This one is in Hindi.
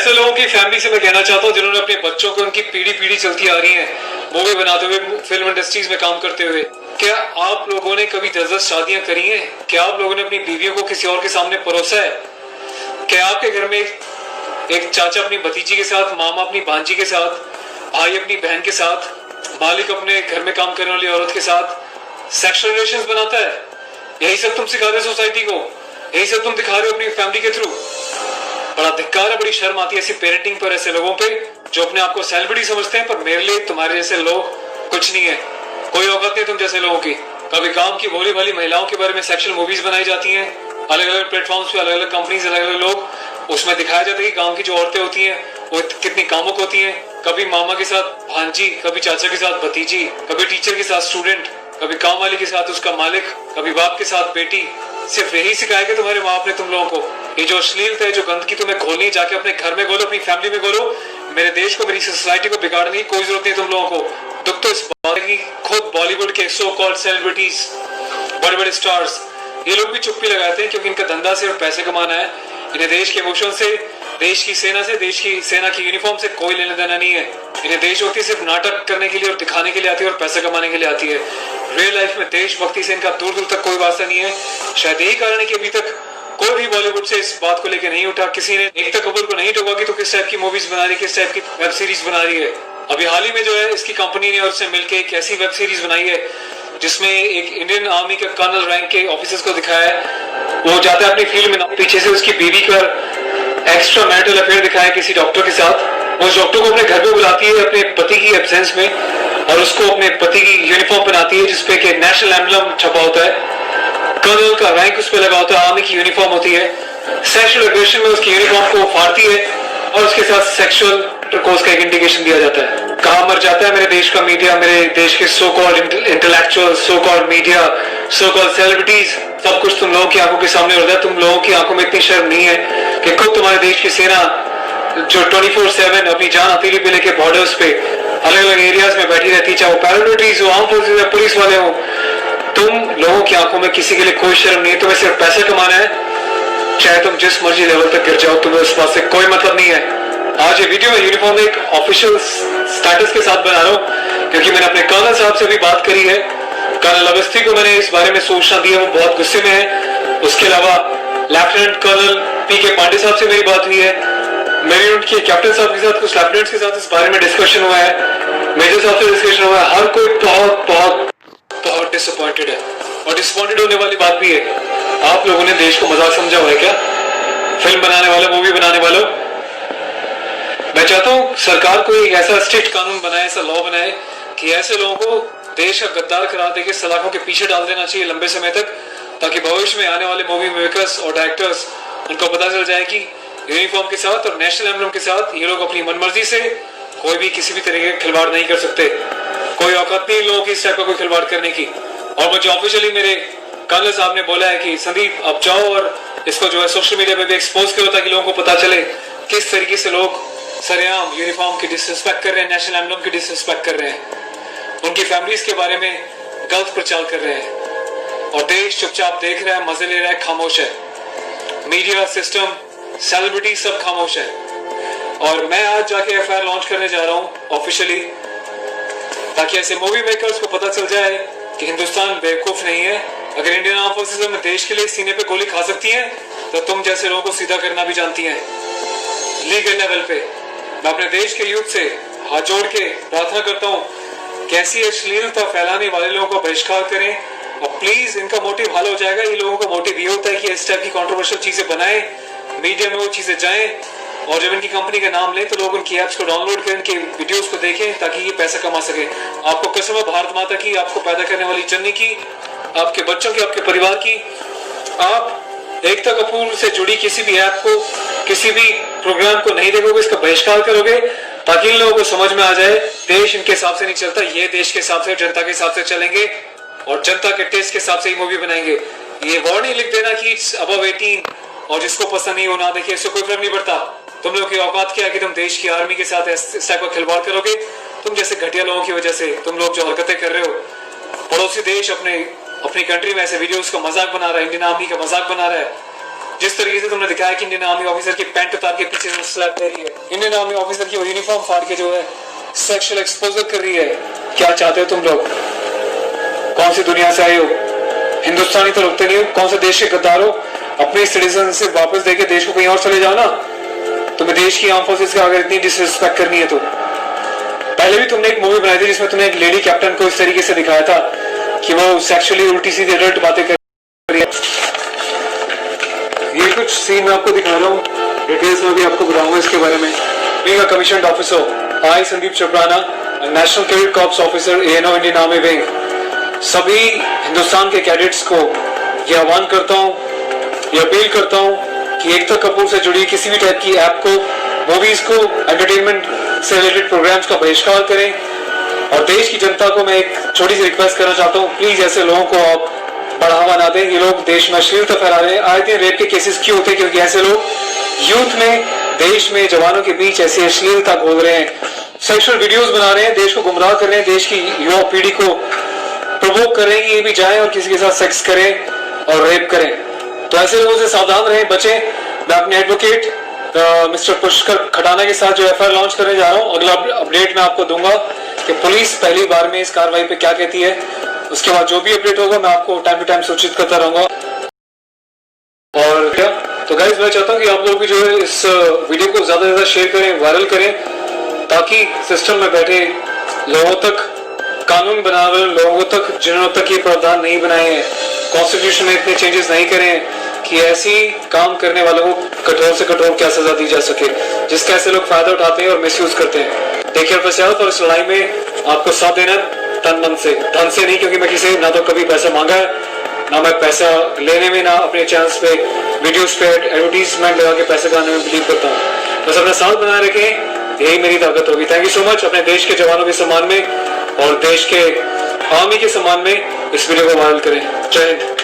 ऐसे लोगों की फैमिली से मैं कहना चाहता हूँ जिन्होंने अपने बच्चों को उनकी पीढ़ी पीढ़ी चलती आ रही है मूवी बनाते हुए, फिल्म इंडस्ट्रीज में काम करते हुए, क्या आप लोगों ने कभी 10-10 शादियां करी हैं? क्या आप लोगों ने अपनी बीवियों को किसी और के सामने परोसा है? क्या आपके घर में एक चाचा अपनी भतीजी के साथ, मामा अपनी भांजी के साथ, भाई अपनी बहन के साथ, मालिक अपने घर में काम करने वाली औरत के साथ सेक्सुअल रिलेशंस बनाता है? यही सब तुम सिखा रहे हो सोसाइटी को, यही सब तुम दिखा रहे हो अपनी फैमिली के थ्रू। बड़ा धिक्कार है, बड़ी शर्म आती है ऐसी पेरेंटिंग पर, ऐसे लोगों पे जो अपने आप को सेलिब्रिटी समझते हैं, पर मेरे लिए तुम्हारे जैसे लोग कुछ नहीं है, कोई औकात नहीं तुम जैसे लोगों की। कभी काम की भोली भाली महिलाओं के बारे में सेक्सुअल मूवीज बनाई जाती हैं, अलग अलग प्लेटफॉर्म्स पे, अलग अलग कंपनीज, अलग अलग लोग, उसमें दिखाया जाता है कि गांव की जो औरतें होती हैं वो कितनी कामुक होती हैं। कभी मामा के साथ भांजी, कभी चाचा के साथ भतीजी, कभी टीचर के साथ स्टूडेंट, कभी काम वाली के साथ उसका मालिक, कभी बाप के साथ बेटी। सिर्फ यही सिखाएगा तुम्हारे माँ बाप ने तुम लोगों को। ये जो अश्लीलता है, जो गंदगी तुम्हें घोलनी, जाके अपने घर में घोलो, अपनी फैमिली में घोलो। मेरे देश को, मेरी सोसाइटी को बिगाड़ने की कोई जरूरत नहीं तुम लोगों को। दुख तो इस बात की खुद बॉलीवुड के सो कॉल्ड सेलिब्रिटीज, बड़े बड़े स्टार्स, ये लोग भी चुप्पी लगाते हैं क्योंकि इनका धंधा सिर्फ पैसे कमाना है। इन्हें देश के इमोशन से, देश की सेना से, देश की सेना की यूनिफॉर्म से कोई लेना देना नहीं है। इन्हें देशभक्ति सिर्फ नाटक करने के लिए और दिखाने के लिए आती है और पैसा कमाने के लिए आती है। रियल लाइफ में देशभक्ति से इनका दूर दूर तक कोई वास्ता नहीं है। शायद यही कारण है कि अभी तक कोई भी बॉलीवुड से इस बात को लेकर नहीं उठा, किसी ने एकता कपूर को नहीं टोका कि तो किस टाइप की मूवीज बना रही है, किस टाइप की वेब सीरीज बना रही है। अभी हाल ही में जो है इसकी कंपनी ने और उससे मिलकर एक ऐसी वेब सीरीज बनाई है जिसमें एक इंडियन आर्मी के कर्नल रैंक के ऑफिसर्स को दिखाया है। वो जाता है अपनी फील्ड में, पीछे से उसकी बीवी का एक्स्ट्रा मैरिटल अफेयर दिखाया किसी डॉक्टर के साथ। उस डॉक्टर को अपने घर पे बुलाती है अपने पति की एब्सेंस में और उसको अपने पति की यूनिफॉर्म पहनाती है जिसपे कि नेशनल एम्बलम छपा होता है, कर्नल का रैंक उस पर लगा होता है, आर्मी की यूनिफॉर्म होती है। सेक्सुअल एग्रेशन में उसकी यूनिफॉर्म को फाड़ती है और उसके साथ सेक्सुअल इंटरकोर्स का एक इंडिकेशन दिया जाता है। कहाँ मर जाता है मेरे देश का मीडिया, मेरे देश के so called intellectual, so called media, so called celebrities. सब कुछ तुम लोगों की आंखों के सामने होता है। तुम लोगों की आंखों में इतनी शर्म नहीं है कि खुद तुम्हारे देश की सेना जो 24/7 अपनी जान हथेली पे लेके बॉर्डर्स पे अलग अलग एरियाज में बैठी रहती है, चाहे वो पैरामिलिट्रीज हो, आर्म फोर्सेज हो, पुलिस वाले हो, तुम लोगों की आंखों में किसी के लिए कोई शर्म नहीं है। तुम्हें सिर्फ पैसा कमाना है, चाहे तुम जिस मर्जी लेवल तक गिर जाओ, तुम्हें उस बात से कोई मतलब नहीं है। आज ये वीडियो में यूनिफॉर्म एक ऑफिशियल स्टेटस के साथ बना रहा हूँ क्योंकि मैंने अपने कर्नल साहब से भी बात करी है। कर्नल अवस्थी को मैंने इस बारे में सूचना दी है, वो बहुत गुस्से में है। उसके अलावा लेफ्टिनेंट कर्नल पीके पांडे साहब से मेरी बात हुई है, मेरी उनके कैप्टन साहब के साथ, कुछ लेफ्टिनेंट्स के साथ इस बारे में डिस्कशन हुआ है, मेजर साहब से डिस्कशन हुआ है। हर कोई बहुत बहुत बहुत डिसअपॉइंटेड है और डिसअपॉइंटेड होने वाली बात भी है। आप लोगों ने देश को मजाक समझा हुआ है क्या? फिल्म बनाने वालों, मूवी बनाने वालों, मैं चाहता हूं सरकार को एक ऐसा स्ट्रिक्ट कानून बनाए, ऐसा लॉ बनाए कि ऐसे लोगों को देश का गद्दार करार देके सलाखों के पीछे डाल देना चाहिए लंबे समय तक, ताकि भविष्य में आने वाले मूवी मेकर्स और डायरेक्टर्स उनको पता चल जाए कि यूनिफॉर्म के साथ और नेशनल एम्बलम के साथ ये लोग अपनी मनमर्जी से कोई भी किसी भी तरीके का खिलवाड़ नहीं कर सकते। कोई औकात नहीं लोगों की इस टाइप का कोई खिलवाड़ करने की। और मुझे ऑफिशियली मेरे कर्नल साहब ने बोला है कि संदीप आप जाओ और इसको जो है सोशल मीडिया पे भी एक्सपोज करो ताकि लोगों को पता चले किस तरीके से लोग सरेआम यूनिफॉर्म की डिसरिस्पेक्ट कर रहे हैं, नेशनल एम्बलम की डिसरिस्पेक्ट कर रहे हैं, उनकी फैमिलीज के बारे में गलत प्रचार कर रहे हैं और देश चुपचाप देख रहा है, मजे ले रहा है, खामोश है। मीडिया सिस्टम, सेलिब्रिटी सब खामोश है। और मैं आज जाके एफआईआर लॉन्च करने जा रहा हूं ऑफिशियली, ताकि ऐसे मूवी मेकर्स को पता चल जाए कि हिंदुस्तान बेवकूफ नहीं है। अगर इंडियन आर्म फोर्सेस में देश के लिए सीने पे गोली खा सकती हैं तो तुम जैसे लोगों को सीधा करना भी जानती हैं लीगल लेवल पे। मैं अपने देश के यूथ से हाथ जोड़ के प्रार्थना करता हूँ कि ऐसी अश्लीलता फैलाने वाले लोगों को बहिष्कार करें और प्लीज इनका मोटिव हल हो जाएगा। ये लोगों का मोटिव ये होता है कि इस टाइप की कंट्रोवर्शियल चीजें बनाएं, मीडिया में वो चीजें जाएं और जब इनकी कंपनी का नाम लें तो लोग उनकी एप्स को डाउनलोड करें, इनके वीडियोस को देखें ताकि ये पैसा कमा सके। आपको कसम है भारत माता की, आपको पैदा करने वाली जननी की, आपके बच्चों की, आपके परिवार की, आप एकता कपूर से जुड़ी किसी भी ऐप को, किसी भी प्रोग्राम को नहीं देखोगे, इसका बहिष्कार करोगे ताकि इन लोगों को समझ में आ जाए देश इनके हिसाब से नहीं चलता, ये देश के हिसाब से, जनता के हिसाब से चलेंगे और जनता के टेस्ट के हिसाब से ही मूवी बनाएंगे। ये वार्निंग लिख देना कि इट्स अबव 18 और जिसको पसंद नहीं हो ना देखिए, इससे कोई फर्क नहीं पड़ता। तुम लोग की औकात क्या है कि तुम देश की आर्मी के साथ इस टाइप का खिलवाड़ करोगे? तुम जैसे घटिया लोगों की वजह से तुम लोग जो हरकतें कर रहे हो, पड़ोसी देश अपनी कंट्री में ऐसे वीडियोस का मजाक बना रहा है, इंडियन आर्मी का मजाक बना रहा है जिस तरीके से तुमने दिखाया कि इंडियन आर्मी ऑफिसर की पैंट उतार के पीछे से स्लैप दे रही है, इंडियन आर्मी ऑफिसर की यूनिफॉर्म फाड़ के जो है सेक्सुअल एक्सपोजर कर रही है, क्या चाहते हो तुम लोग? कौन सी दुनिया से आए हो? हिंदुस्तानी तो लगते नहीं हो, कौन से देश के गद्दार हो? अपने सिटीजन से वापस देके देश को कहीं और चले जाओ ना। तुम्हें देश की आर्म फोर्सेस का अगर इतनी डिसरिस्पेक्ट करनी है तो पहले भी तुमने एक मूवी बनाई थी जिसमें तुमने एक लेडी कैप्टन को इस तरीके से दिखाया था कि वो सेक्सुअली उल्टी सीधी एडल्ट बातें कर रही है। ये कुछ सीन मैं आपको दिखा रहा हूँ, डिटेल्स में भी आपको बताऊंगा इसके बारे में। Being a commissioned officer, I Sandeep चोपड़ाना, National Cadet Corps officer ANO Indian Army wing, सभी हिंदुस्तान के कैडेट्स को ये आह्वान करता हूँ, ये अपील करता हूँ कि एकता कपूर से जुड़ी किसी भी टाइप की ऐप को, मूवीज को, एंटरटेनमेंट से रिलेटेड प्रोग्राम्स का बहिष्कार करें। और देश की जनता को मैं एक छोटी सी रिक्वेस्ट करना चाहता हूँ, प्लीज ऐसे लोगों को आप बढ़ावा ना दें। ये लोग देश में अश्लीलता फैला रहे हैं। आए दिन रेप के केसेस क्यों होते हैं? क्योंकि ऐसे लोग यूथ में, देश में, जवानों के बीच ऐसी अश्लीलता बोल रहे हैं, सेक्सुअल वीडियोस बना रहे हैं, देश को गुमराह कर रहे हैं, देश की युवा पीढ़ी को प्रवोक कर रहे हैं कि ये भी जाएं और किसी के साथ सेक्स करें और रेप करें। तो ऐसे लोगों से सावधान रहें, बचें। मैं अपने एडवोकेट मिस्टर पुष्कर खटाना के साथ जो FIR लॉन्च करने जा रहा हूँ, अगला अपडेट मैं आपको दूंगा कि पुलिस पहली बार में इस कार्रवाई पे क्या कहती है। उसके बाद जो भी अपडेट होगा मैं आपको टाइम टू टाइम सूचित करता रहूंगा। और क्या तो गाइस, मैं चाहता हूँ कि आप लोग भी जो है इस वीडियो को ज्यादा से ज्यादा शेयर करें, वायरल करें, ताकि सिस्टम में बैठे लोगों तक कानून बना रहे लोगों तक, जिन्होंने तक ये प्रावधान नहीं बनाए हैं, कॉन्स्टिट्यूशन में इतने चेंजेस नहीं करें कि ऐसी काम करने वालों को कठोर से कठोर क्या सजा दी जा सके, जिसका ऐसे लोग फायदा उठाते हैं और मिसयूज करते हैं। टेक केयर फॉर और इस लड़ाई में आपको साथ देना तन मन से, धन से नहीं, क्योंकि मैं किसी ना तो कभी पैसा मांगा है, ना मैं पैसा लेने में, ना अपने चैनल्स पे वीडियोस पे एडवर्टीजमेंट लगा के पैसे कमाने में बिलीव करता हूँ। बस अपना साथ बनाए रखें, यही मेरी ताकत होगी। Thank you so much. अपने देश के जवानों के सम्मान में और देश के आर्मी के सम्मान में इस वीडियो को वायरल करें। जय हिंद।